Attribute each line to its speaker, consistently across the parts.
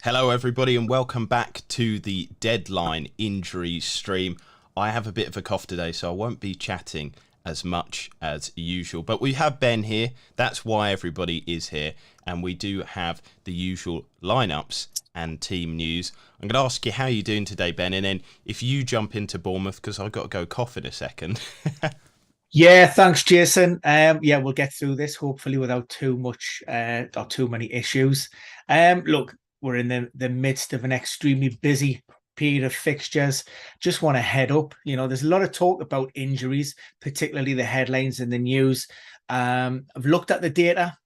Speaker 1: Hello, everybody, and welcome back to the Deadline Injuries stream. I have a bit of a cough today, so I won't be chatting as much as usual. But we have Ben here. That's why everybody is here. And we do have the usual lineups and team news. I'm going to ask you how you're doing today, Ben. And then if you jump into Bournemouth, because I've got to go cough in a second.
Speaker 2: Yeah, thanks, Jason. We'll get through this hopefully without too much or too many issues. Look, we're in the midst of an extremely busy period of fixtures. Just want to head up. There's a lot of talk about injuries, particularly the headlines in the news. I've looked at the data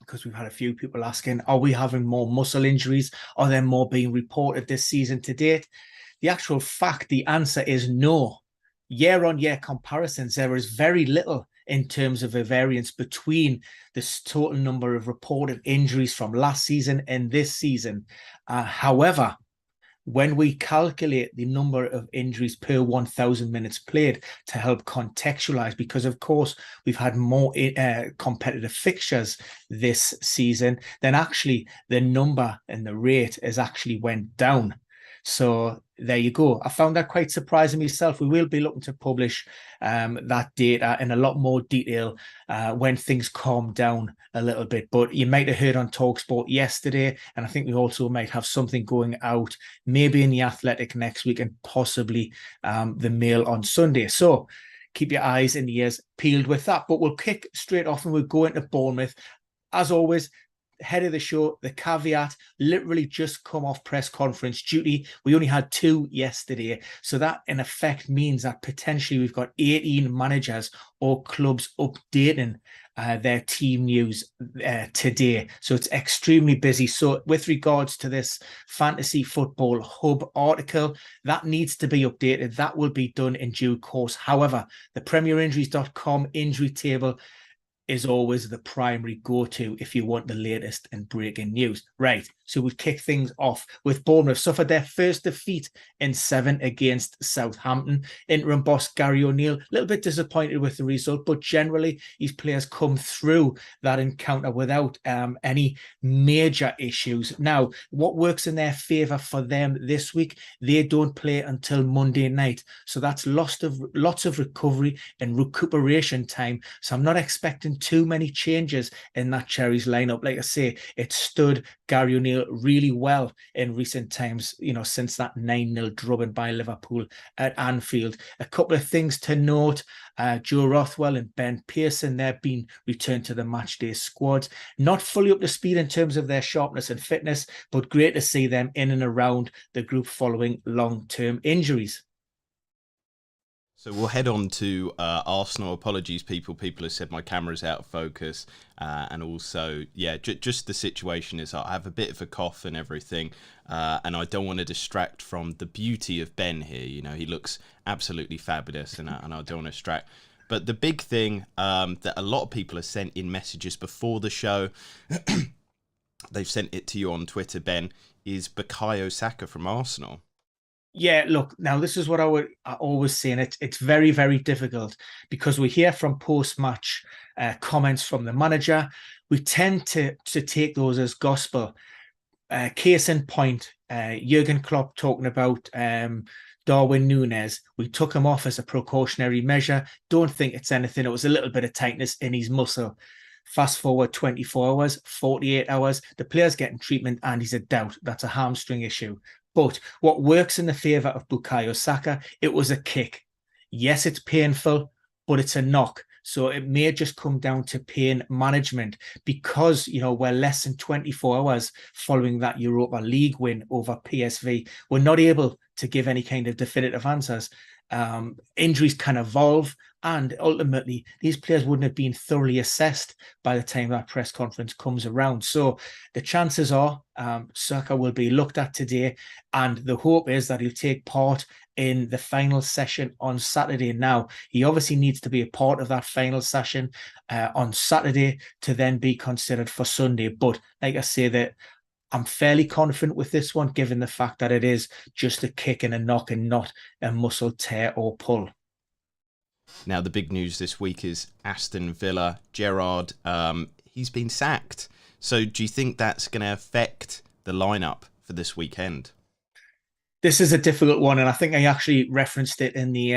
Speaker 2: because we've had a few people asking, are we having more muscle injuries? Are there more being reported this season to date? The actual fact, the answer is no. Year-on-year comparisons, there is very little in terms of a variance between the total number of reported injuries from last season and this season. However, when we calculate the number of injuries per 1,000 minutes played to help contextualise, because of course we've had more competitive fixtures this season, then actually the number and the rate has actually went down. So there you go. I found that quite surprising myself. We will be looking to publish that data in a lot more detail when things calm down a little bit. But you might have heard on talkSPORT yesterday, and I think we also might have something going out maybe in the Athletic next week and possibly the Mail on Sunday. So keep your eyes and ears peeled with that. But we'll kick straight off and we'll go into Bournemouth. As always, head of the show, the caveat, literally just come off press conference duty. We only had 2 yesterday. So that in effect means that potentially we've got 18 managers or clubs updating their team news today. So it's extremely busy. So with regards to this Fantasy Football Hub article, that needs to be updated. That will be done in due course. However, the premierinjuries.com injury table is always the primary go-to if you want the latest and breaking news. Right, so we kick things off with Bournemouth. Suffered their first defeat in 7 against Southampton. Interim boss Gary O'Neill, a little bit disappointed with the result, but generally his players come through that encounter without any major issues. Now, what works in their favour for them this week, they don't play until Monday night. So that's lots of recovery and recuperation time. So I'm not expecting too many changes in that Cherries lineup. Like I say, it stood Gary O'Neill really well in recent times, since that 9-0 drubbing by Liverpool at Anfield. A couple of things to note. Joe Rothwell and Ben Pearson, they've been returned to the matchday squad. Not fully up to speed in terms of their sharpness and fitness, but great to see them in and around the group following long-term injuries.
Speaker 1: So we'll head on to Arsenal. Apologies, people. People have said my camera's out of focus. And also, just the situation is I have a bit of a cough and everything. And I don't want to distract from the beauty of Ben here. He looks absolutely fabulous and I don't want to distract. But the big thing that a lot of people have sent in messages before the show, they've sent it to you on Twitter, Ben, is Bukayo Saka from Arsenal.
Speaker 2: Yeah, look, now this is what I always say, and it's very, very difficult because we hear from post-match comments from the manager. We tend to take those as gospel. Case in point, Jurgen Klopp talking about Darwin Núñez. We took him off as a precautionary measure. Don't think it's anything. It was a little bit of tightness in his muscle. Fast forward 24 hours, 48 hours, the player's getting treatment and he's a doubt. That's a hamstring issue. But what works in the favour of Bukayo Saka, it was a kick. Yes, it's painful, but it's a knock. So it may just come down to pain management because, we're less than 24 hours following that Europa League win over PSV. We're not able to give any kind of definitive answers. Injuries can evolve, and ultimately these players wouldn't have been thoroughly assessed by the time that press conference comes around. So the chances are Saka will be looked at today, and the hope is that he'll take part in the final session on Saturday. Now, he obviously needs to be a part of that final session on Saturday to then be considered for Sunday. But like I say, that I'm fairly confident with this one, given the fact that it is just a kick and a knock and not a muscle tear or pull.
Speaker 1: Now, the big news this week is Aston Villa. Gerrard, he's been sacked. So do you think that's going to affect the lineup for this weekend?
Speaker 2: This is a difficult one, and I think I actually referenced it in the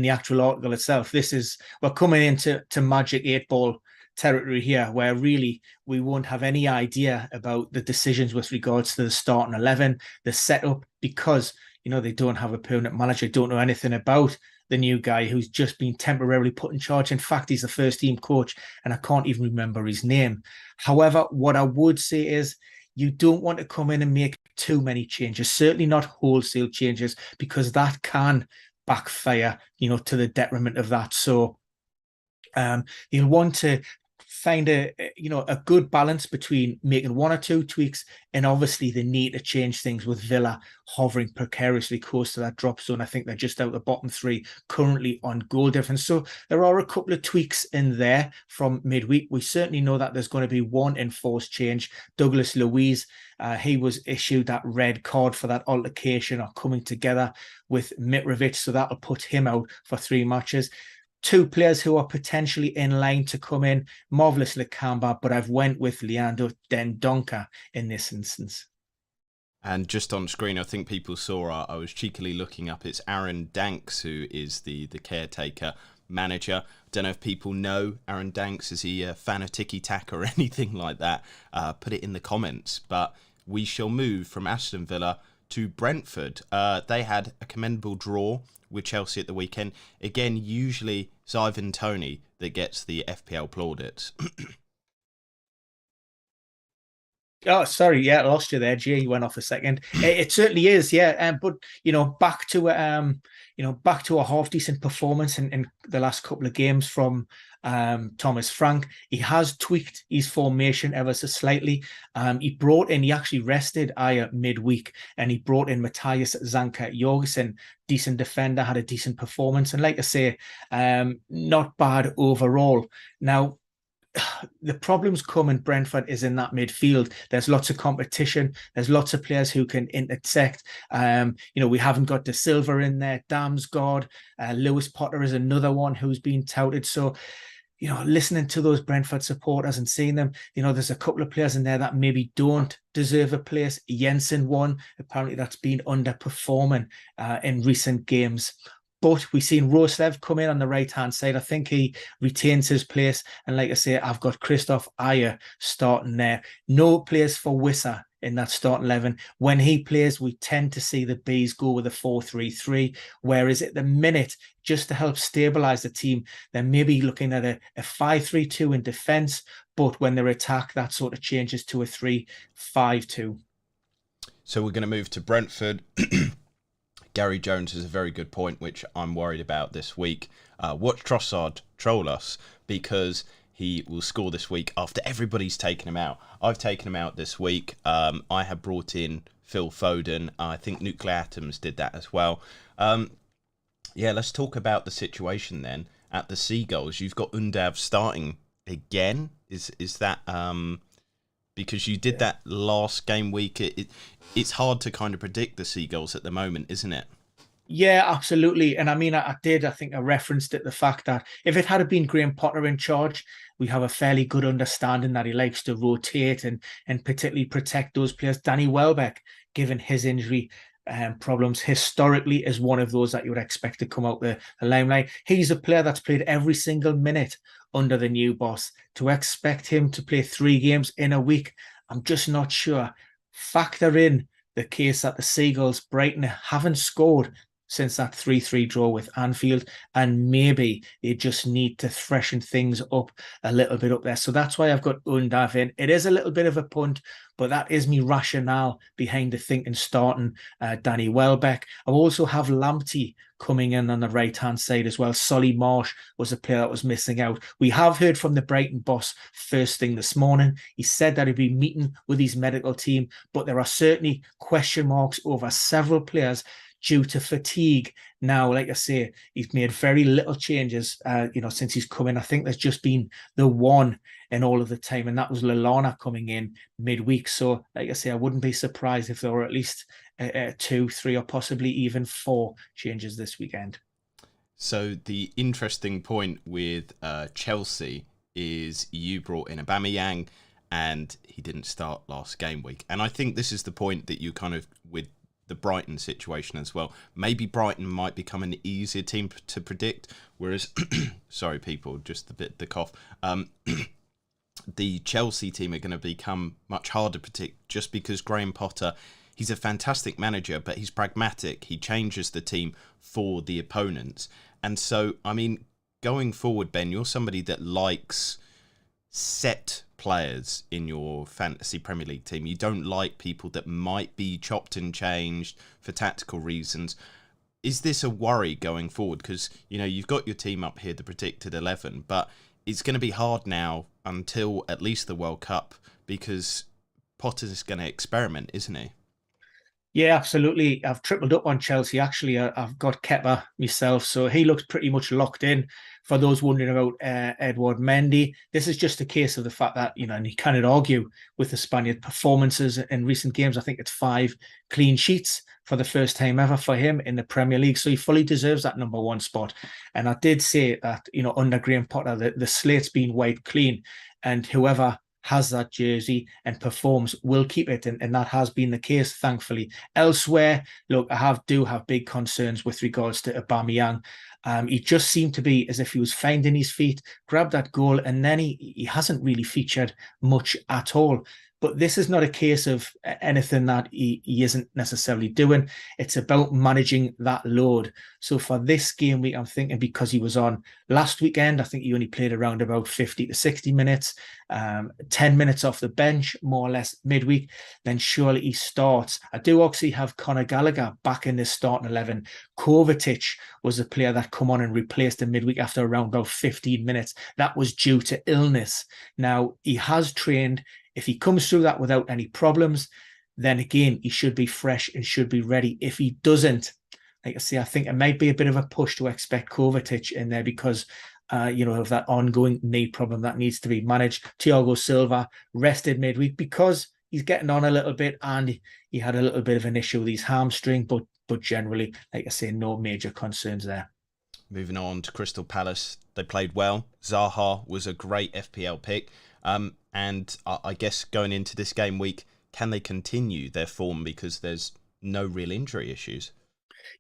Speaker 2: actual article itself. We're coming into Magic 8 Ball territory here, where really we won't have any idea about the decisions with regards to the starting 11, the setup, because they don't have a permanent manager, don't know anything about the new guy who's just been temporarily put in charge. In fact, he's the first team coach, and I can't even remember his name. However, what I would say is you don't want to come in and make too many changes, certainly not wholesale changes, because that can backfire, to the detriment of that. So you'll want to find a good balance between making one or two tweaks and obviously the need to change things with Villa hovering precariously close to that drop zone. I think they're just out the bottom three currently on goal difference. So there are a couple of tweaks in there from midweek. We certainly know that there's going to be one enforced change. Douglas Luiz, he was issued that red card for that altercation or coming together with Mitrovic. So that'll put him out for 3 matches. Two players who are potentially in line to come in, Marvelous Lakamba, but I've went with Leandro Dendoncker in this instance.
Speaker 1: And just on screen, I think people saw, I was cheekily looking up, it's Aaron Danks, who is the caretaker manager. Don't know if people know Aaron Danks. Is he a fan of tiki-taka or anything like that? Put it in the comments. But we shall move from Aston Villa to Brentford. They had a commendable draw with Chelsea at the weekend. Again, usually it's Ivan Toney that gets the FPL plaudits.
Speaker 2: Oh, sorry, yeah, I lost you there, Jay. You went off a second. It certainly is, yeah. But back to a half decent performance in the last couple of games from Thomas Frank. He has tweaked his formation ever so slightly. He actually rested Aya midweek, and he brought in Matthias Zanka Jorgensen, decent defender, had a decent performance, and like I say, not bad overall. Now, the problems come in Brentford is in that midfield. There's lots of competition. There's lots of players who can intersect. We haven't got De Silva in there. Damsgaard, Lewis Potter is another one who's been touted. So, listening to those Brentford supporters and seeing them, there's a couple of players in there that maybe don't deserve a place. Jensen one, apparently that's been underperforming in recent games. But we've seen Roslev come in on the right-hand side. I think he retains his place. And like I say, I've got Christoph Ayer starting there. No place for Wissa in that starting 11. When he plays, we tend to see the Bees go with a 4-3-3. Whereas at the minute, just to help stabilise the team, they're maybe looking at a 5-3-2 in defence. But when they attack, that sort of changes to a 3-5-2.
Speaker 1: So we're going to move to Brentford. Gary Jones has a very good point, which I'm worried about this week. Watch Trossard troll us, because he will score this week after everybody's taken him out. I've taken him out this week. I have brought in Phil Foden. I think Nuclear Atoms did that as well. Let's talk about the situation then at the Seagulls. You've got Undav starting again. Is that because you did that last game week? It's hard to kind of predict the Seagulls at the moment, isn't it?
Speaker 2: Yeah, absolutely. And I mean, I think I referenced it, the fact that if it had been Graham Potter in charge, we have a fairly good understanding that he likes to rotate and particularly protect those players. Danny Welbeck, given his injury problems, historically is one of those that you would expect to come out the limelight. He's a player that's played every single minute under the new boss. To expect him to play 3 games in a week, I'm just not sure. Factor in the case that the Seagulls, Brighton, haven't scored since that 3-3 draw with Anfield, and maybe they just need to freshen things up a little bit up there. So that's why I've got Undav in. It is a little bit of a punt, but that is me rationale behind the thinking starting Danny Welbeck. I also have Lamptey coming in on the right-hand side as well. Solly Marsh was a player that was missing out. We have heard from the Brighton boss first thing this morning. He said that he'd be meeting with his medical team, but there are certainly question marks over several players due to fatigue. Now, like I say, he's made very little changes, since he's come in. I think there's just been the one in all of the time, and that was Lallana coming in midweek. So, like I say, I wouldn't be surprised if there were at least 2, 3, or possibly even 4 changes this weekend.
Speaker 1: So the interesting point with Chelsea is you brought in Aubameyang and he didn't start last game week. And I think this is the point that you kind of, with the Brighton situation as well, maybe Brighton might become an easier team to predict, whereas, sorry people, just the cough, the Chelsea team are going to become much harder to predict, just because Graham Potter, he's a fantastic manager, but he's pragmatic. He changes the team for the opponents. And so, I mean, going forward, Ben, you're somebody that likes set players in your fantasy Premier League team. You don't like people that might be chopped and changed for tactical reasons. Is this a worry going forward? Because, you know, you've got your team up here, the predicted 11, but it's going to be hard now until at least the World Cup, because Potter's going to experiment, isn't he?
Speaker 2: Yeah, absolutely. I've tripled up on Chelsea. Actually, I've got Kepa myself, so he looks pretty much locked in. For those wondering about Edouard Mendy, this is just a case of the fact that, you know, and you cannot argue with the Spaniard performances in recent games. I think it's 5 clean sheets for the first time ever for him in the Premier League. So he fully deserves that number 1 spot. And I did say that, you know, under Graham Potter, the slate's been wiped clean, and whoever has that jersey and performs will keep it, and that has been the case, thankfully. Elsewhere, look, I do have big concerns with regards to Aubameyang. He just seemed to be as if he was finding his feet, grabbed that goal, and then he hasn't really featured much at all. But this is not a case of anything that he isn't necessarily doing. It's about managing that load. So for this game week, I'm thinking, because he was on last weekend, I think he only played around about 50 to 60 minutes, 10 minutes off the bench, more or less midweek, then surely he starts. I do actually have Conor Gallagher back in this starting 11. Kovacic was the player that come on and replaced him midweek after around about 15 minutes. That was due to illness. Now, he has trained. If he comes through that without any problems, then again, he should be fresh and should be ready. If he doesn't, like I say, I think it might be a bit of a push to expect Kovacic in there because, you know, of that ongoing knee problem that needs to be managed. Thiago Silva rested midweek because he's getting on a little bit, and he had a little bit of an issue with his hamstring, but generally, like I say, no major concerns there.
Speaker 1: Moving on to Crystal Palace, they played well. Zaha was a great FPL pick. And I guess going into this game week, can they continue their form because there's no real injury issues?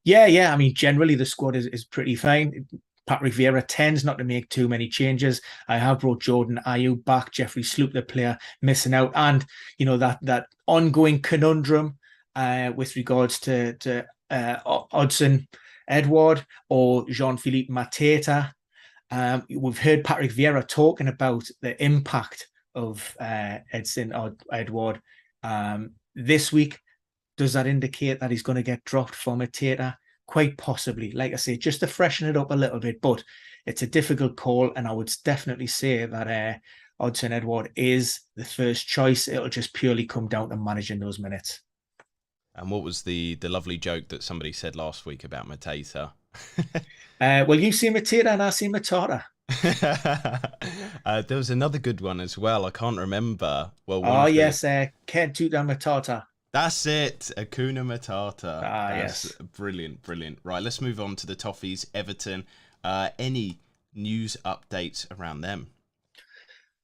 Speaker 2: Yeah. I mean, generally the squad is pretty fine. Patrick Vieira tends not to make too many changes. I have brought Jordan Ayew back, Jeffrey Sloop, the player, missing out, and you know that ongoing conundrum with regards to Odsonne Edouard or Jean-Philippe Mateta. We've heard Patrick Vieira talking about the impact of Edson or Edouard this week. Does that indicate that he's going to get dropped for Mateta? Quite possibly. Like I say, just to freshen it up a little bit, but it's a difficult call, and I would definitely say that Odsonne Edouard is the first choice. It'll just purely come down to managing those minutes.
Speaker 1: And what was the lovely joke that somebody said last week about Mateta?
Speaker 2: Well, you see Mateta and I see Matata.
Speaker 1: There was another good one as well. I can't remember. Well,
Speaker 2: yes, Kent Tuta Matata.
Speaker 1: That's it, Akuna Matata.
Speaker 2: Yes.
Speaker 1: Brilliant. Right, let's move on to the Toffees, Everton. Any news updates around them?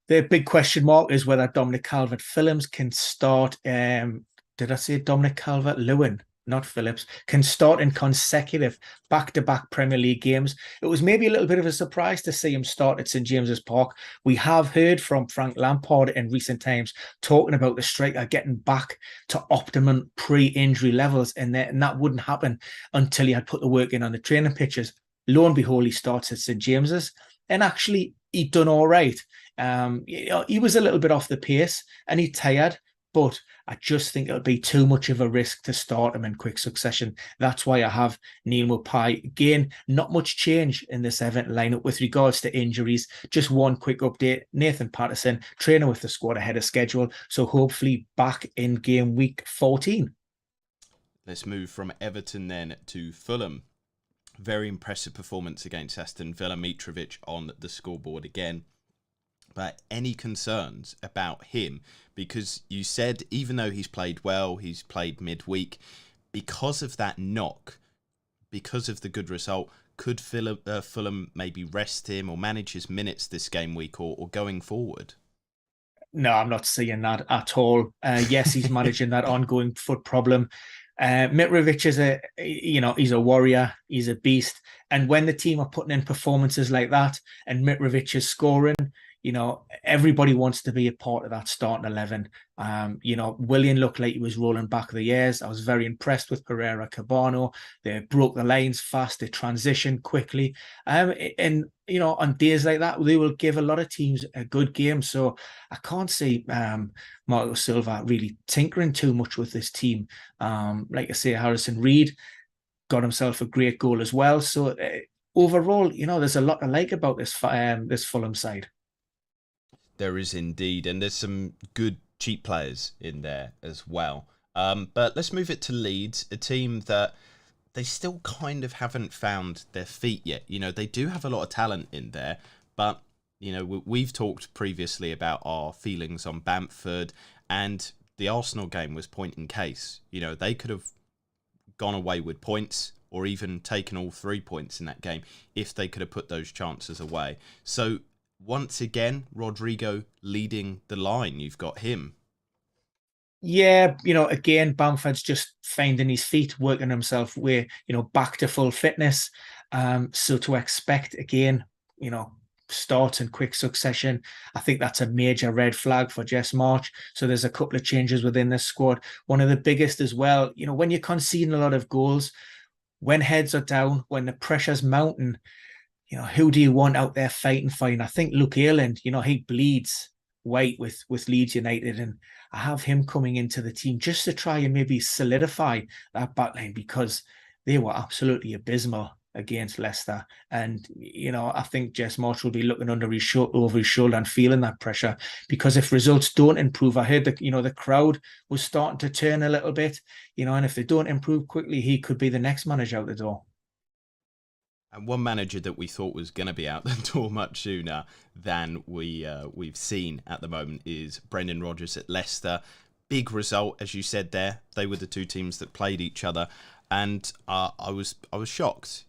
Speaker 2: The big question mark is whether Dominic Calvert-Phillips can start. Did I say Dominic Calvert-Lewin? Not Phillips, can start in consecutive back-to-back Premier League games. It was maybe a little bit of a surprise to see him start at St James's Park. We have heard from Frank Lampard in recent times talking about the striker getting back to optimum pre-injury levels, and that wouldn't happen until he had put the work in on the training pitches. Lo and behold, he starts at St James's, and actually he done all right. He was a little bit off the pace and he tired, but I just think it'll be too much of a risk to start him in quick succession. That's why I have Neil Maupay. Again, not much change in this Everton lineup with regards to injuries. Just one quick update. Nathan Patterson, training with the squad ahead of schedule, so hopefully back in game week 14.
Speaker 1: Let's move from Everton then to Fulham. Very impressive performance against Aston Villa. Mitrovic on the scoreboard again. But any concerns about him? Because you said even though he's played well, he's played midweek, because of that knock, because of the good result, could Fulham maybe rest him or manage his minutes this game week or going forward?
Speaker 2: No, I'm not seeing that at all. Yes, he's managing that ongoing foot problem. Mitrovic is he's a warrior, he's a beast. And when the team are putting in performances like that and Mitrovic is scoring, everybody wants to be a part of that starting 11. Willian looked like he was rolling back the years. I was very impressed with Pereira Cabano. They broke the lines fast, they transitioned quickly. And on days like that, they will give a lot of teams a good game. So I can't see Marco Silva really tinkering too much with this team. Like I say, Harrison Reed got himself a great goal as well. So overall, there's a lot to like about this Fulham side.
Speaker 1: There is indeed, and there's some good cheap players in there as well. But let's move it to Leeds, a team that they still kind of haven't found their feet yet. They do have a lot of talent in there, but we've talked previously about our feelings on Bamford, and the Arsenal game was point in case. They could have gone away with points or even taken all 3 points in that game if they could have put those chances away. So once again, Rodrigo leading the line. You've got him.
Speaker 2: Yeah, again, Bamford's just finding his feet, working himself way, back to full fitness. So to expect again, starts in quick succession, I think that's a major red flag for Jess March. So there's a couple of changes within this squad. One of the biggest as well, when you're conceding a lot of goals, when heads are down, when the pressure's mounting, who do you want out there fighting for you? And I think Luke Ayland, he bleeds white with Leeds United, and I have him coming into the team just to try and maybe solidify that backline because they were absolutely abysmal against Leicester. And, I think Jess March will be looking over his shoulder and feeling that pressure because if results don't improve, I heard that, the crowd was starting to turn a little bit, and if they don't improve quickly, he could be the next manager out the door.
Speaker 1: And one manager that we thought was going to be out the door much sooner than we've seen at the moment is Brendan Rodgers at Leicester. Big result, as you said there. They were the two teams that played each other, and I was shocked.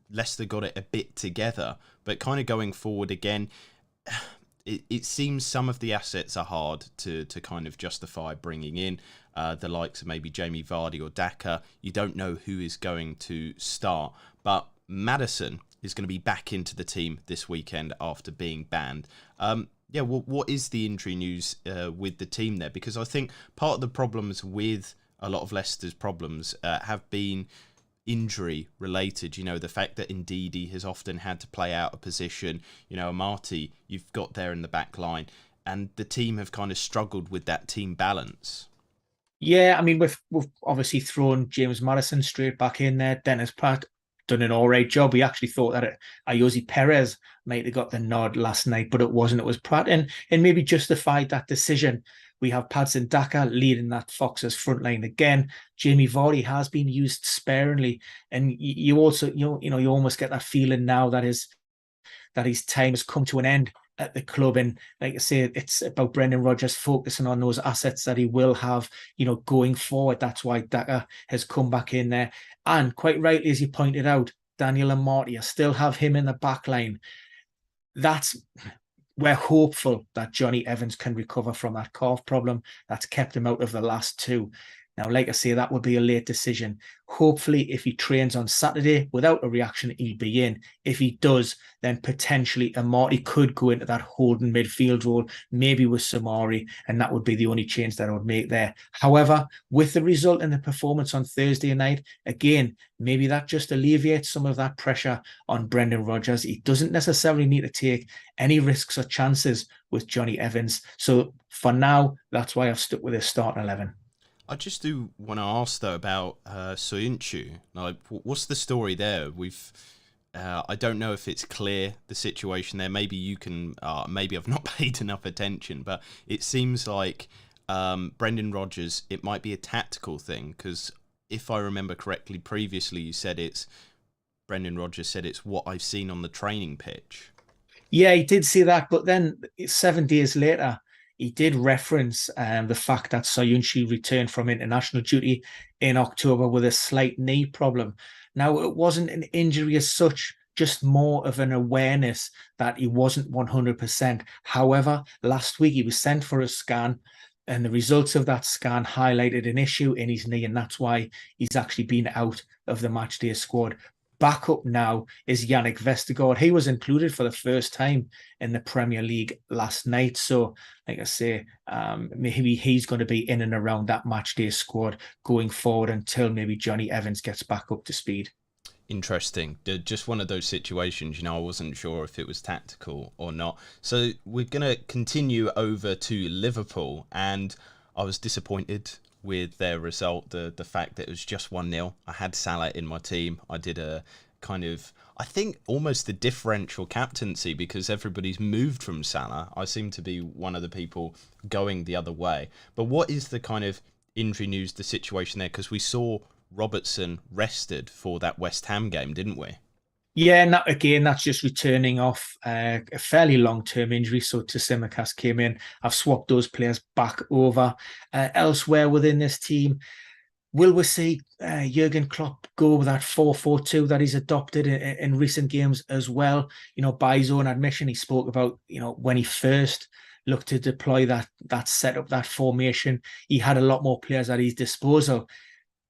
Speaker 1: Leicester got it a bit together, but kind of going forward again, it seems some of the assets are hard to kind of justify bringing in. The likes of maybe Jamie Vardy or Daka. You don't know who is going to start. But Maddison is going to be back into the team this weekend after being banned. What is the injury news with the team there? Because I think part of the problems with a lot of Leicester's problems have been injury related. The fact that Ndidi has often had to play out a position. Amati, you've got there in the back line. And the team have kind of struggled with that team balance.
Speaker 2: Yeah, I mean, we've obviously thrown James Maddison straight back in there. Dennis Pratt done an all right job. We actually thought that Ayoze Perez might have got the nod last night, but it wasn't. It was Pratt, and maybe justified that decision. We have Patson Daka leading that Fox's front line again. Jamie Vardy has been used sparingly, and you also you almost get that feeling now that his time has come to an end at the club. And like I say, it's about Brendan Rodgers focusing on those assets that he will have, going forward. That's why Daka has come back in there. And quite rightly, as you pointed out, Daniel Amati, I still have him in the back line. We're hopeful that Johnny Evans can recover from that calf problem that's kept him out of the last two. Now, like I say, that would be a late decision. Hopefully, if he trains on Saturday without a reaction, he'll be in. If he does, then potentially Amati could go into that holding midfield role, maybe with Samari, and that would be the only change that I would make there. However, with the result in the performance on Thursday night, again, maybe that just alleviates some of that pressure on Brendan Rodgers. He doesn't necessarily need to take any risks or chances with Johnny Evans. So for now, that's why I've stuck with his starting 11.
Speaker 1: I just do want to ask though about Soyuncu. Like, what's the story there? I don't know if it's clear the situation there. Maybe you can. Maybe I've not paid enough attention, but it seems like Brendan Rodgers. It might be a tactical thing because if I remember correctly, previously you said Brendan Rodgers said it's what I've seen on the training pitch.
Speaker 2: Yeah, he did see that, but then 7 days later, he did reference the fact that Soyuncu returned from international duty in October with a slight knee problem. Now, it wasn't an injury as such, just more of an awareness that he wasn't 100%. However, last week he was sent for a scan, and the results of that scan highlighted an issue in his knee, and that's why he's actually been out of the matchday squad. Back up now is Yannick Vestergaard. He was included for the first time in the Premier League last night. So, like I say, maybe he's going to be in and around that matchday squad going forward until maybe Johnny Evans gets back up to speed.
Speaker 1: Interesting. Just one of those situations, I wasn't sure if it was tactical or not. So we're going to continue over to Liverpool, and I was disappointed with their result, the fact that it was just 1-0. I had Salah in my team. I did a kind of, I think, almost a differential captaincy because everybody's moved from Salah. I seem to be one of the people going the other way. But what is the kind of injury news, the situation there? Because we saw Robertson rested for that West Ham game, didn't we?
Speaker 2: Yeah, and that's just returning off a fairly long-term injury. So Tsimikas came in. I've swapped those players back over. Elsewhere within this team, will we see Jurgen Klopp go with that 4-4-2 that he's adopted in recent games as well? By his own admission, he spoke about, when he first looked to deploy that setup, that formation, he had a lot more players at his disposal.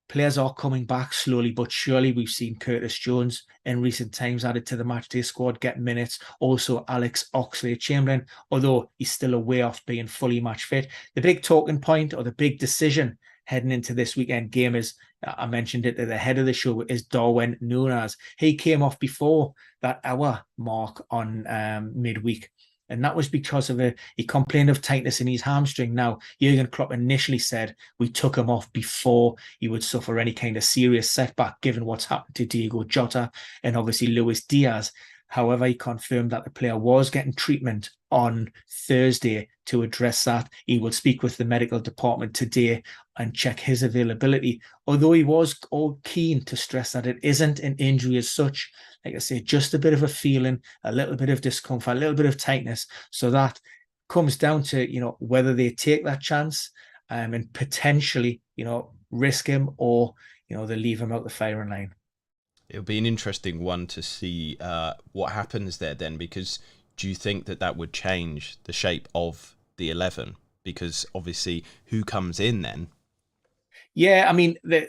Speaker 2: Players are coming back slowly but surely. We've seen Curtis Jones in recent times added to the matchday squad, get minutes. Also, Alex Oxlade-Chamberlain, although he's still a way off being fully match fit. The big talking point or the big decision heading into this weekend game is, I mentioned it at the head of the show, is Darwin Núñez. He came off before that hour mark on midweek. And that was because he complained of tightness in his hamstring. Now, Jurgen Klopp initially said we took him off before he would suffer any kind of serious setback, given what's happened to Diego Jota and obviously Luis Diaz. However, he confirmed that the player was getting treatment on Thursday to address that. He will speak with the medical department today and check his availability. Although he was all keen to stress that it isn't an injury as such. Like I say, just a bit of a feeling, a little bit of discomfort, a little bit of tightness. So that comes down to, whether they take that chance and potentially, risk him or, they leave him out the firing line.
Speaker 1: It'll be an interesting one to see what happens there then, because do you think that would change the shape of the 11? Because obviously, who comes in then?
Speaker 2: Yeah, I mean, the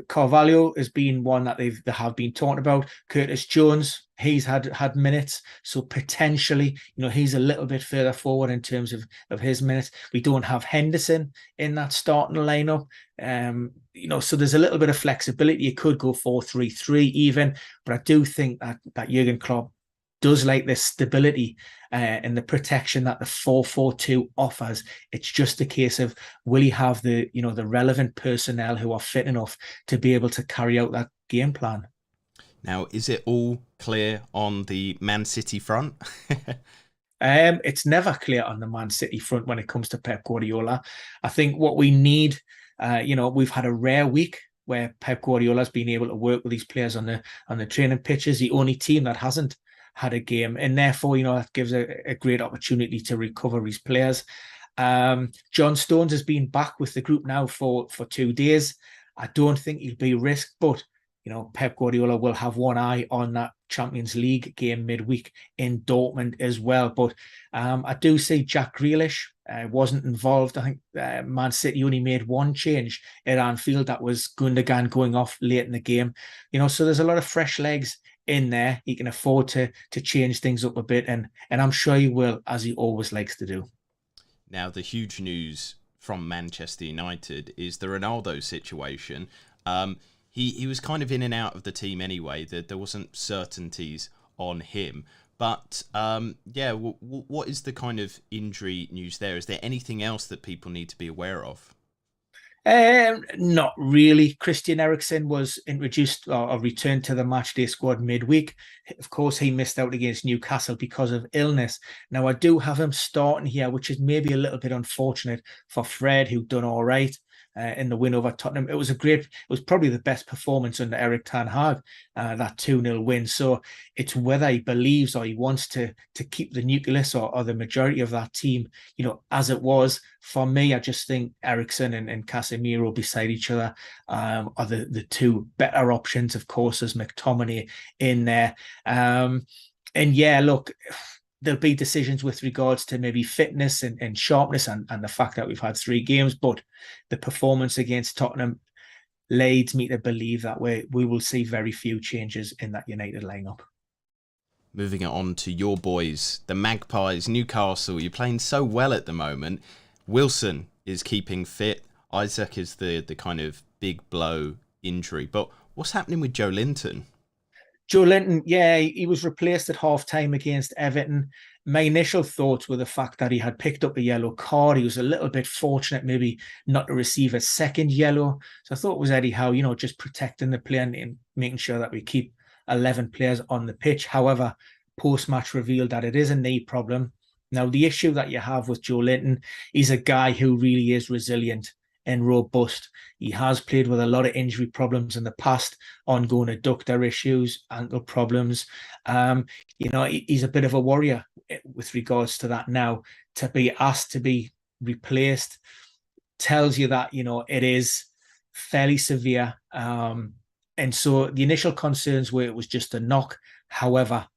Speaker 2: Carvalho has been one that they have been talking about. Curtis Jones, he's had minutes, so potentially, he's a little bit further forward in terms of his minutes. We don't have Henderson in that starting lineup, so there's a little bit of flexibility. You could go 4-3-3 even, but I do think that Jurgen Klopp does like this stability and the protection that the 4-4-2 offers. It's just a case of, will he have the relevant personnel who are fit enough to be able to carry out that game plan?
Speaker 1: Now, is it all clear on the Man City front?
Speaker 2: It's never clear on the Man City front when it comes to Pep Guardiola. I think what we need, we've had a rare week where Pep Guardiola has been able to work with these players on the training pitches. The only team that hasn't had a game, and therefore, that gives a great opportunity to recover his players. John Stones has been back with the group now for 2 days. I don't think he'll be risked, but Pep Guardiola will have one eye on that Champions League game midweek in Dortmund as well. But I do see Jack Grealish wasn't involved. I think Man City only made one change at Anfield. That was Gundogan going off late in the game. So there's a lot of fresh legs in there. He can afford to change things up a bit, and I'm sure he will, as he always likes to do.
Speaker 1: Now, the huge news from Manchester United is the Ronaldo situation. He was kind of in and out of the team anyway. There wasn't certainties on him. But, what is the kind of injury news there? Is there anything else that people need to be aware of?
Speaker 2: Not really. Christian Eriksen was introduced or returned to the matchday squad midweek. Of course, he missed out against Newcastle because of illness. Now, I do have him starting here, which is maybe a little bit unfortunate for Fred, who done all right. in the win over Tottenham. It was probably the best performance under Eric Ten Hag, that 2-0 win. So it's whether he believes or he wants to keep the nucleus or the majority of that team, as it was. For me, I just think Eriksen and Casemiro beside each other are the two better options. Of course, there's McTominay in there. And yeah, look, there'll be decisions with regards to maybe fitness and sharpness and the fact that we've had 3 games, but the performance against Tottenham leads me to believe that we will see very few changes in that United lineup.
Speaker 1: Moving it on to your boys, the Magpies, Newcastle. You're playing so well at the moment. Wilson is keeping fit. Isaac is the kind of big blow injury. But what's happening with Joe Linton?
Speaker 2: Joe Linton, yeah, he was replaced at half-time against Everton. My initial thoughts were the fact that he had picked up a yellow card. He was a little bit fortunate maybe not to receive a second yellow. So I thought it was Eddie Howe, just protecting the player and making sure that we keep 11 players on the pitch. However, post-match revealed that it is a knee problem. Now, the issue that you have with Joe Linton, he's a guy who really is resilient and robust. He has played with a lot of injury problems in the past, ongoing adductor issues, ankle problems. He's a bit of a warrior with regards to that now. To be asked to be replaced tells you that, it is fairly severe. And so the initial concerns were it was just a knock. However,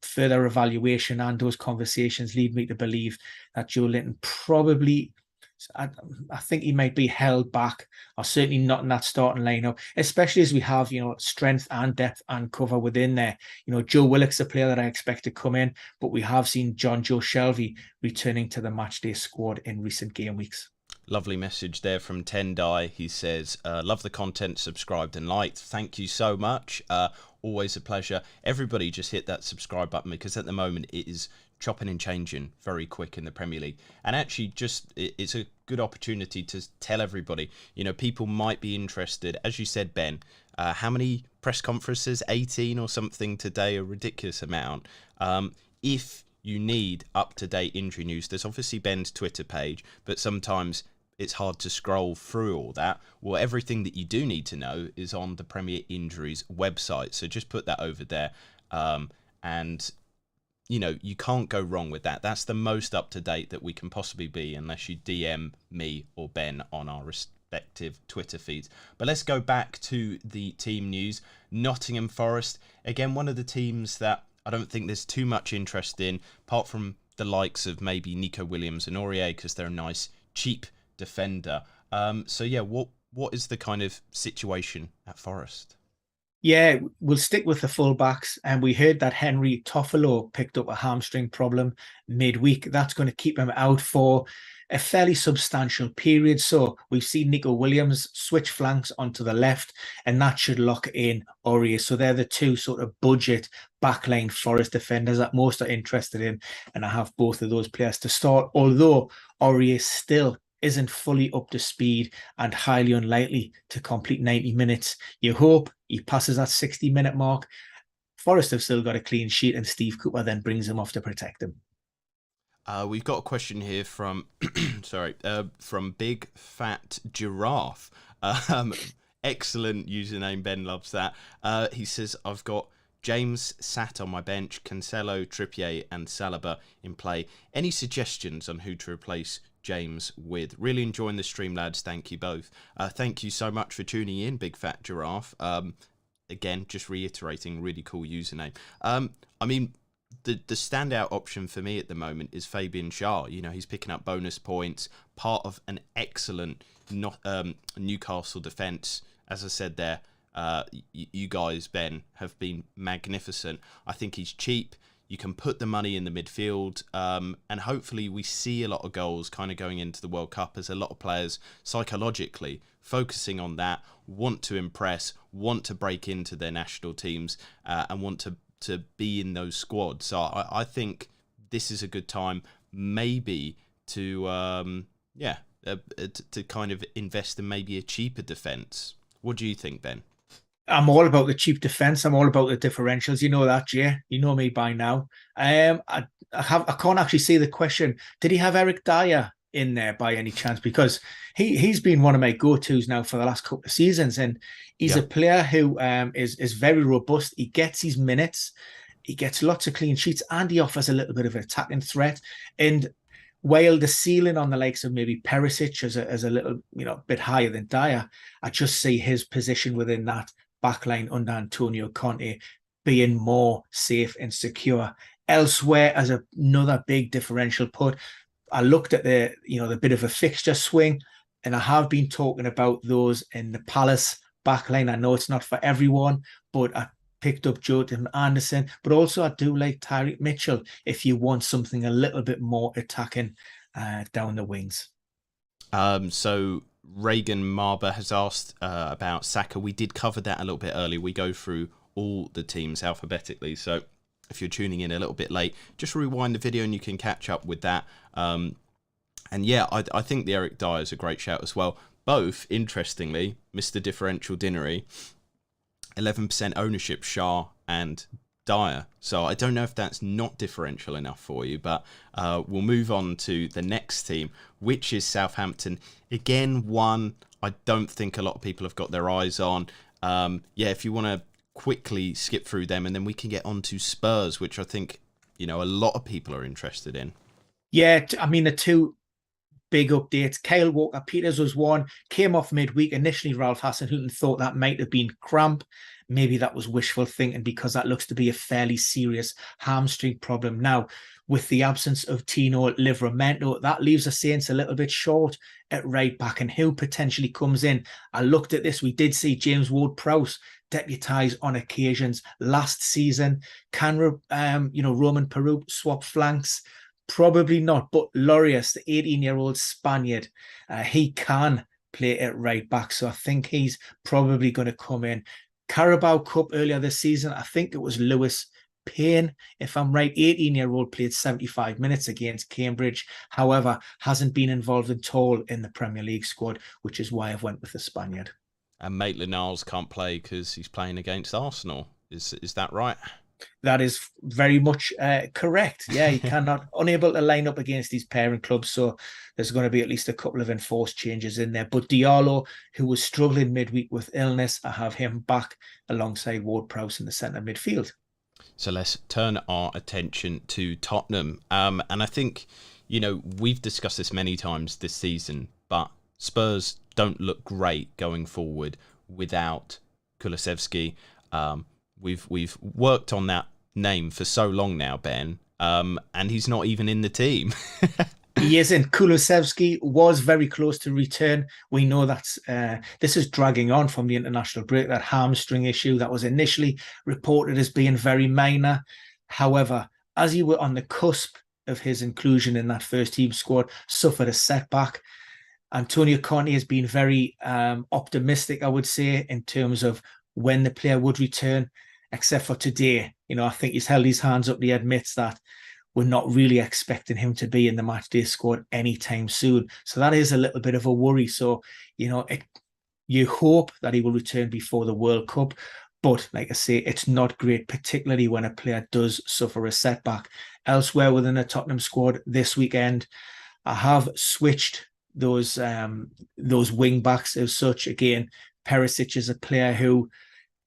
Speaker 2: further evaluation and those conversations lead me to believe that Joe Linton probably, I think he might be held back, or certainly not in that starting lineup, especially as we have, strength and depth and cover within there. Joe Willock's a player that I expect to come in, but we have seen John Joe Shelvey returning to the matchday squad in recent game weeks.
Speaker 1: Lovely message there from Tendai. He says, love the content, subscribed and liked. Thank you so much. Always a pleasure. Everybody just hit that subscribe button, because at the moment it is chopping and changing very quick in the Premier League. And actually, it's a good opportunity to tell everybody, people might be interested. As you said, Ben, how many press conferences? 18 or something today, a ridiculous amount. If you need up-to-date injury news, there's obviously Ben's Twitter page, but sometimes it's hard to scroll through all that. Well, everything that you do need to know is on the Premier Injuries website. So just put that over there. And you can't go wrong with that. That's the most up-to-date that we can possibly be, unless you DM me or Ben on our respective Twitter feeds. But let's go back to the team news. Nottingham Forest, again, one of the teams that I don't think there's too much interest in, apart from the likes of maybe Nico Williams and Aurier, because they're a nice, cheap defender. What is the kind of situation at Forest?
Speaker 2: Yeah, we'll stick with the fullbacks. And we heard that Henry Toffolo picked up a hamstring problem midweek. That's going to keep him out for a fairly substantial period. So we've seen Nico Williams switch flanks onto the left, and that should lock in Aurier. So they're the two sort of budget backline Forest defenders that most are interested in. And I have both of those players to start, although Aurier still isn't fully up to speed and highly unlikely to complete 90 minutes. You hope he passes that 60-minute mark. Forest have still got a clean sheet, and Steve Cooper then brings him off to protect him.
Speaker 1: We've got a question here from from Big Fat Giraffe. Excellent username. Ben loves that. He says, I've got James sat on my bench, Cancelo, Trippier and Saliba in play. Any suggestions on who to replace James with? Really enjoying the stream, lads. Thank you both. Thank you so much for tuning in, Big Fat Giraffe. Again, just reiterating, really cool username. The standout option for me at the moment is Fabian Schär. He's picking up bonus points, part of an excellent Newcastle defence. As I said there, you guys, Ben, have been magnificent. I think he's cheap. You can put the money in the midfield, and hopefully we see a lot of goals kind of going into the World Cup, as a lot of players psychologically focusing on that, want to impress, want to break into their national teams, and want to be in those squads. So I think this is a good time maybe to kind of invest in maybe a cheaper defence. What do you think, Ben?
Speaker 2: I'm all about the cheap defence. I'm all about the differentials. You know that, Jay. You know me by now. I can't actually see the question. Did he have Eric Dyer in there by any chance? Because he's been one of my go-tos now for the last couple of seasons, and he's a player who is very robust. He gets his minutes, he gets lots of clean sheets, and he offers a little bit of an attacking threat. And while the ceiling on the likes of maybe Perisic is a little, bit higher than Dyer, I just see his position within that backline under Antonio Conte being more safe and secure. Elsewhere, as another big differential put, I looked at the bit of a fixture swing, and I have been talking about those in the Palace backline. I know it's not for everyone, but I picked up Jordan Anderson, but also I do like Tyreek Mitchell if you want something a little bit more attacking down the wings.
Speaker 1: So Reagan Marber has asked about Saka. We did cover that a little bit earlier. We go through all the teams alphabetically, so if you're tuning in a little bit late, just rewind the video and you can catch up with that. And yeah, I think the Eric Dyer is a great shout as well. Both, interestingly, Mr. Differential Dinnery, 11% ownership, Shah and Dyer. So I don't know if that's not differential enough for you, but we'll move on to the next team, which is Southampton. Again, one I don't think a lot of people have got their eyes on. Yeah, if you want to quickly skip through them, and then we can get on to Spurs, which I think, a lot of people are interested in.
Speaker 2: Yeah, I mean, the two big updates. Kyle Walker-Peters was one, came off midweek. Initially, Ralph Hasenhüttl thought that might have been cramp. Maybe that was wishful thinking, because that looks to be a fairly serious hamstring problem. Now, with the absence of Tino Livramento, that leaves the Saints a little bit short at right back, and who potentially comes in. I looked at this. We did see James Ward-Prowse deputise on occasions last season. Can Roman Peru swap flanks? Probably not, but Lorius, the 18-year-old Spaniard, he can play at right back, so I think he's probably going to come in. Carabao Cup earlier this season, I think it was Lewis Payne, if I'm right, 18-year-old, played 75 minutes against Cambridge, however, hasn't been involved at all in the Premier League squad, which is why I've went with the Spaniard.
Speaker 1: And Maitland-Niles can't play because he's playing against Arsenal. Is that right?
Speaker 2: That is very much correct. Yeah, he unable to line up against his parent club, so there's going to be at least a couple of enforced changes in there. But Diallo, who was struggling midweek with illness, I have him back alongside Ward-Prowse in the centre midfield.
Speaker 1: So let's turn our attention to Tottenham. And I think, we've discussed this many times this season, but Spurs don't look great going forward without Kulusevski. We've worked on that name for so long now, Ben, and he's not even in the team.
Speaker 2: He isn't. Kulusevski was very close to return. We know that this is dragging on from the international break, that hamstring issue that was initially reported as being very minor. However, as he were on the cusp of his inclusion in that first team squad, suffered a setback. Antonio Conte has been very optimistic, I would say, in terms of when the player would return, except for today. I think he's held his hands up. He admits that we're not really expecting him to be in the matchday squad anytime soon. So that is a little bit of a worry. So, you hope that he will return before the World Cup. But like I say, it's not great, particularly when a player does suffer a setback. Elsewhere within the Tottenham squad this weekend, I have switched those wing backs as such. Again, Perisic is a player who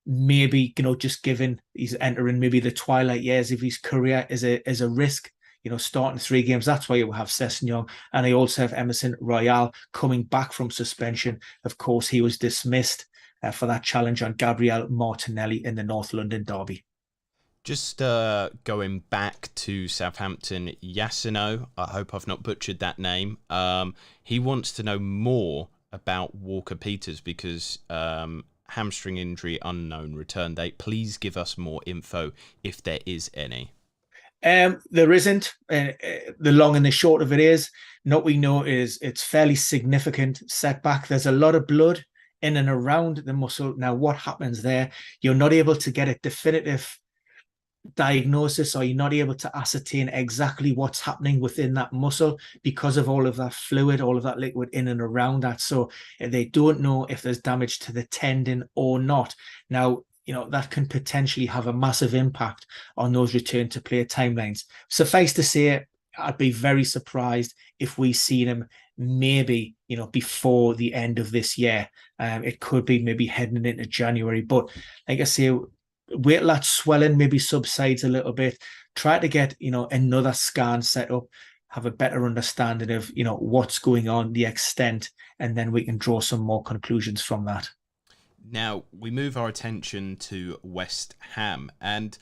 Speaker 2: maybe, just given he's entering maybe the twilight years of his career, is a risk, starting 3 games. That's why you have Sessegnon. And I also have Emerson Royale coming back from suspension. Of course, he was dismissed for that challenge on Gabriel Martinelli in the North London derby.
Speaker 1: Just going back to Southampton, Yasino, I hope I've not butchered that name. He wants to know more about Walker-Peters because hamstring injury unknown, return date. Please give us more info if there is any.
Speaker 2: There isn't. The long and the short of it is, what we know is it's fairly significant setback. There's a lot of blood in and around the muscle. Now, what happens there? You're not able to get a definitive diagnosis, or you're not able to ascertain exactly what's happening within that muscle because of all of that fluid, all of that liquid in and around that. So they don't know if there's damage to the tendon or not. Now, that can potentially have a massive impact on those return to play timelines. Suffice to say, I'd be very surprised if we seen him maybe, before the end of this year. It could be maybe heading into January. But like I say, wait till that swelling maybe subsides a little bit. Try to get, another scan set up, have a better understanding of, what's going on, the extent, and then we can draw some more conclusions from that.
Speaker 1: Now, we move our attention to West Ham. And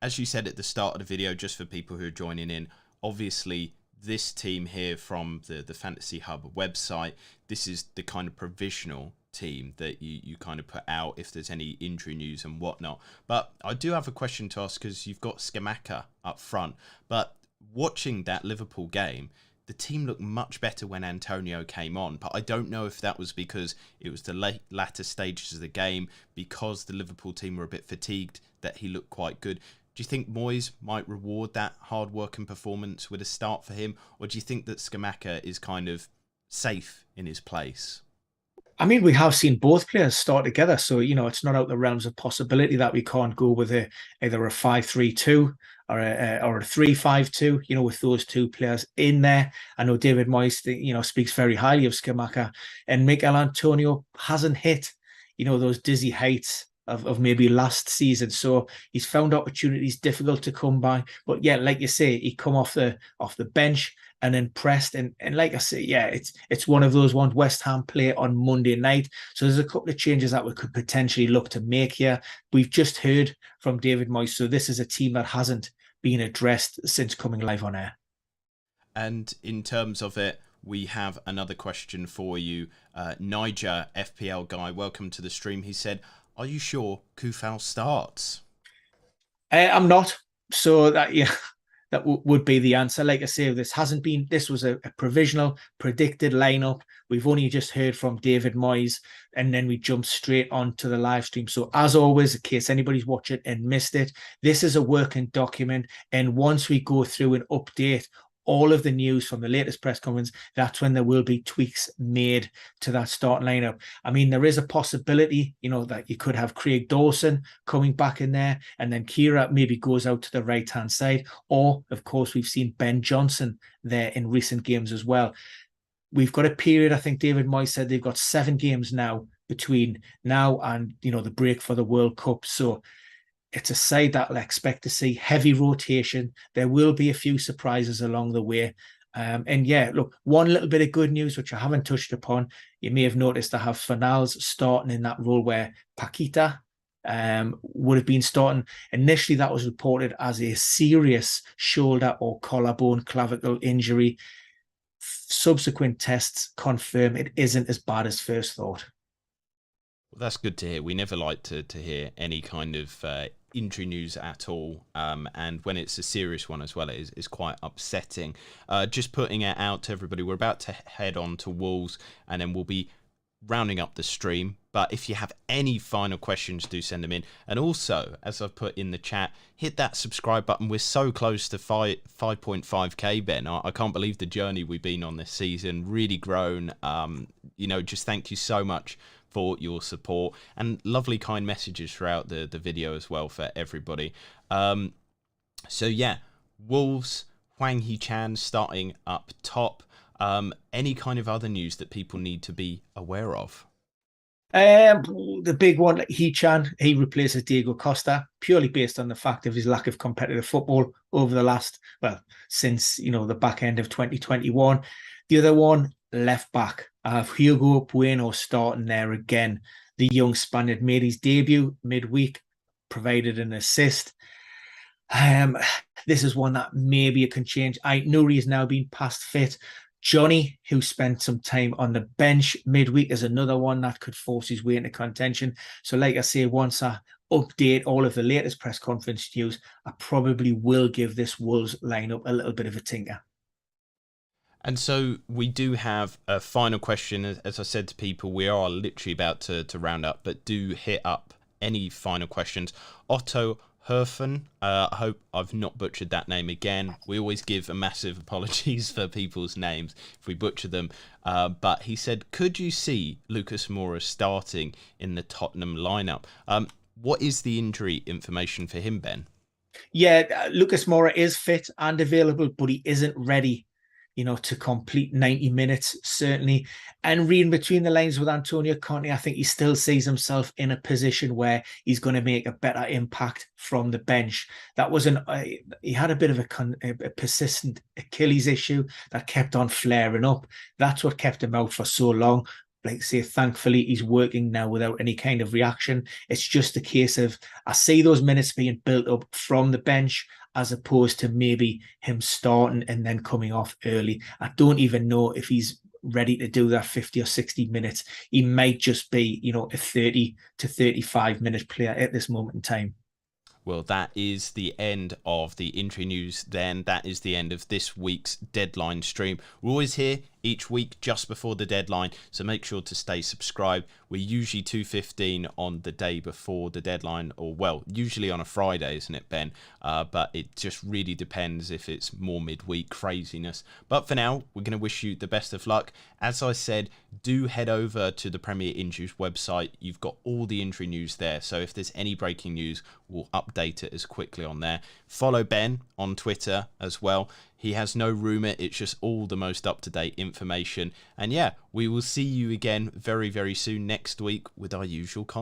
Speaker 1: as you said at the start of the video, just for people who are joining in, obviously this team here from the Fantasy Hub website, this is the kind of provisional team that you kind of put out if there's any injury news and whatnot. But I do have a question to ask, because you've got Scamacca up front. But watching that Liverpool game, the team looked much better when Antonio came on, but I don't know if that was because it was the latter stages of the game, because the Liverpool team were a bit fatigued, that he looked quite good. Do you think Moyes might reward that hard work and performance with a start for him, or do you think that Scamacca is kind of safe in his place?
Speaker 2: I mean, we have seen both players start together, so it's not out the realms of possibility that we can't go with either a 5-3-2 or a 3-5-2. With those two players in there. I know David Moyes, speaks very highly of Scamacca, and Mikel Antonio hasn't hit, those dizzy heights of maybe last season. So he's found opportunities difficult to come by. But yeah, like you say, he come off the bench and then pressed. And like I say, yeah, it's one of those ones. West Ham play on Monday night. So there's a couple of changes that we could potentially look to make here. We've just heard from David Moyes. So this is a team that hasn't been addressed since coming live on air.
Speaker 1: And in terms of it, we have another question for you. Niger, FPL guy, welcome to the stream. He said, are you sure Kufal starts?
Speaker 2: I'm not. So that, yeah, that would be the answer. Like I say, this was a provisional predicted lineup. We've only just heard from David Moyes, and then we jumped straight onto the live stream. So as always, in case anybody's watching and missed it, this is a working document. And once we go through and update all of the news from the latest press conference, that's when there will be tweaks made to that starting lineup. I mean, there is a possibility, that you could have Craig Dawson coming back in there, and then Kira maybe goes out to the right-hand side. Or, of course, we've seen Ben Johnson there in recent games as well. We've got a period, I think David Moyes said they've got 7 games now between now and, the break for the World Cup. So it's a side that I'll expect to see heavy rotation. There will be a few surprises along the way. And yeah, look, one little bit of good news, which I haven't touched upon. You may have noticed I have Fornals starting in that role where Paqueta would have been starting. Initially, that was reported as a serious shoulder or collarbone clavicle injury. Subsequent tests confirm it isn't as bad as first thought.
Speaker 1: Well, that's good to hear. We never like to hear any kind of injury news at all, and when it's a serious one as well, it is quite upsetting. Just putting it out to everybody, we're about to head on to Wolves, and then we'll be rounding up the stream. But if you have any final questions, do send them in. And also, as I've put in the chat, hit that subscribe button. We're so close to 5.5k, Ben. I can't believe the journey we've been on this season. Really grown. Just thank you so much for your support and lovely kind messages throughout the video as well for everybody. So yeah, Wolves, Hwang Hee-chan starting up top. Any kind of other news that people need to be aware of?
Speaker 2: The big one, Hee-chan, he replaces Diego Costa purely based on the fact of his lack of competitive football over the last, since, the back end of 2021. The other one, left back. I have Hugo Bueno starting there again. The young Spaniard made his debut midweek, provided an assist. This is one that maybe it can change. Nuri is now being past fit. Johnny, who spent some time on the bench midweek, is another one that could force his way into contention. So like I say, once I update all of the latest press conference news, I probably will give this Wolves lineup a little bit of a tinker.
Speaker 1: And so we do have a final question. As I said to people, we are literally about to round up, but do hit up any final questions. Otto Herfen, I hope I've not butchered that name again. We always give a massive apologies for people's names if we butcher them. But he said, could you see Lucas Moura starting in the Tottenham lineup? What is the injury information for him, Ben?
Speaker 2: Yeah, Lucas Moura is fit and available, but he isn't ready, to complete 90 minutes, certainly. And reading between the lines with Antonio Conte, I think he still sees himself in a position where he's going to make a better impact from the bench. That was he had a bit of a persistent Achilles issue that kept on flaring up. That's what kept him out for so long. Like I say, thankfully, he's working now without any kind of reaction. It's just a case of, I see those minutes being built up from the bench as opposed to maybe him starting and then coming off early. I don't even know if he's ready to do that 50 or 60 minutes. He might just be, a 30 to 35-minute player at this moment in time.
Speaker 1: Well, that is the end of the injury news then. That is the end of this week's deadline stream. We're always here each week just before the deadline, so make sure to stay subscribed. We're usually 2:15 on the day before the deadline, or well, usually on a Friday, isn't it, Ben? But it just really depends if it's more midweek craziness. But for now, we're going to wish you the best of luck. As I said, do head over to the Premier Injuries website. You've got all the injury news there, so if there's any breaking news, we'll update it as quickly on there. Follow Ben on Twitter as well. He has no rumour, it's just all the most up-to-date information. And yeah, we will see you again very, very soon next week with our usual content.